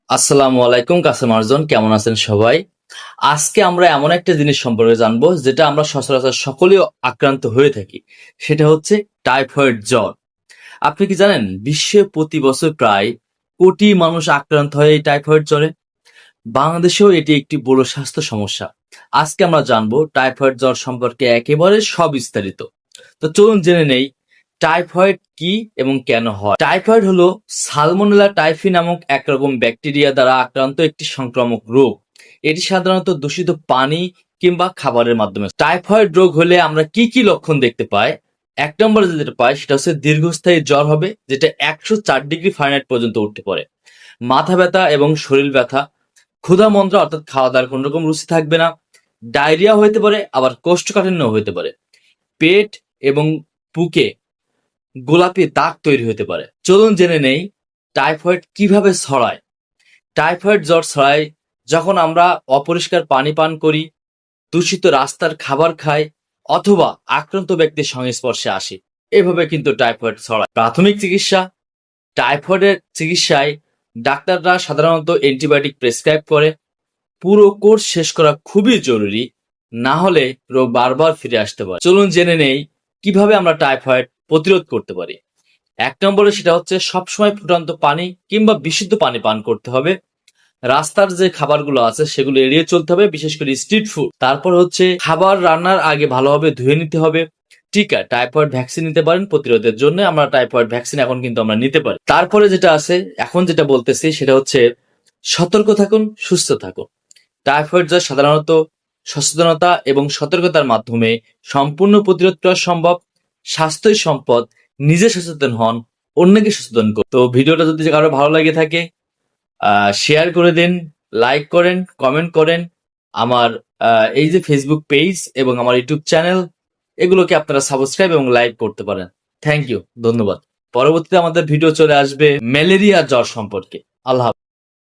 আসসালামু আলাইকুম কাসেম আরজন, কেমন আছেন সবাই? আজকে আমরা এমন একটা জিনিস সম্পর্কে জানবো যেটা আমরা সচরাচর সকলেই আক্রান্ত হয়ে থাকি। সেটা হচ্ছে টাইফয়েড জ্বর। আপনি কি জানেন বিশ্বে প্রতি বছর প্রায় কোটি মানুষ আক্রান্ত হয় এই টাইফয়েড জ্বরে? বাংলাদেশেও এটি একটি বড় স্বাস্থ্য সমস্যা। আজকে আমরা জানবো টাইফয়েড জ্বর সম্পর্কে একেবারে সবিস্তারিত। তো চলুন জেনে নেই টাইফয়েড কি এবং কেন হয়। টাইফয়েড হলো সালমোনেলা টাইফি নামক একরকম ব্যাকটেরিয়া দ্বারা আক্রান্ত একটি সংক্রামক রোগ। এটি সাধারণত দূষিত পানি কিংবা খাবারের মাধ্যমে। টাইফয়েড রোগ হলে আমরা কি কি লক্ষণ দেখতে পাই? এক নম্বরে যেটা পাই সেটা হচ্ছে দীর্ঘস্থায়ী জ্বর হবে, যেটা 104 ডিগ্রি ফারেনহাইট পর্যন্ত উঠতে পারে। মাথা ব্যথা এবং শরীর ব্যথা, ক্ষুধা মন্ত্রা অর্থাৎ খাওয়া দাওয়ার কোন রকম রুচি থাকবে না, ডায়রিয়া হইতে পারে, আবার কোষ্ঠকাঠিন্য হইতে পারে, পেট এবং বুকে গোলাপি দাগ তৈরি হতে পারে। চলুন জেনে নেই টাইফয়েড কিভাবে ছড়ায়। টাইফয়েড জ্বর ছড়ায় যখন আমরা অপরিষ্কার পানি পান করি, দূষিত রাস্তার খাবার খাই, অথবা আক্রান্ত ব্যক্তির সংস্পর্শে আসি। এভাবে কিন্তু টাইফয়েড ছড়ায়। প্রাথমিক চিকিৎসা: টাইফয়েডের চিকিৎসায় ডাক্তাররা সাধারণত অ্যান্টিবায়োটিক প্রেসক্রাইব করে। পুরো কোর্স শেষ করা খুবই জরুরি, না হলে রোগ বারবার ফিরে আসতে পারে। চলুন জেনে নেই কিভাবে আমরা টাইফয়েড প্রতিরোধ করতে পারি। এক নম্বরে সেটা হচ্ছে সবসময় ফুটন্ত পানি কিংবা বিশুদ্ধ পানি পান করতে হবে। রাস্তার যে খাবারগুলো আছে সেগুলো এড়িয়ে চলতে হবে, বিশেষ করে স্ট্রিট ফুড। তারপর হচ্ছে খাবার রান্নার আগে ভালোভাবে ধুয়ে নিতে হবে। টিকা, টাইফয়েড ভ্যাকসিন নিতে পারেন প্রতিরোধের জন্য। আমরা টাইফয়েড ভ্যাকসিন এখন কিন্তু আমরা নিতে পারি। তারপরে যেটা আছে, এখন যেটা বলতেছি সেটা হচ্ছে সতর্ক থাকুন, সুস্থ থাকুন। টাইফয়েড জ্বর সাধারণত সচেতনতা এবং সতর্কতার মাধ্যমে সম্পূর্ণ প্রতিরোধ করা সম্ভব। স্বাস্থ্যই সম্পদ, নিজে সচেতন হন, অন্যকে সচেতন করুন। তো ভিডিওটা যদি কারো ভালো লাগে থাকে শেয়ার করে দিন, লাইক করেন, কমেন্ট করেন। আমার এই যে ফেসবুক পেজ এবং আমার ইউটিউব চ্যানেল, এগুলোকে আপনারা সাবস্ক্রাইব এবং লাইক করতে পারেন। থ্যাংক ইউ, ধন্যবাদ। পরবর্তীতে আমাদের ভিডিও চলে আসবে ম্যালেরিয়া জ্বর সম্পর্কে। আল্লাহ হাফেজ।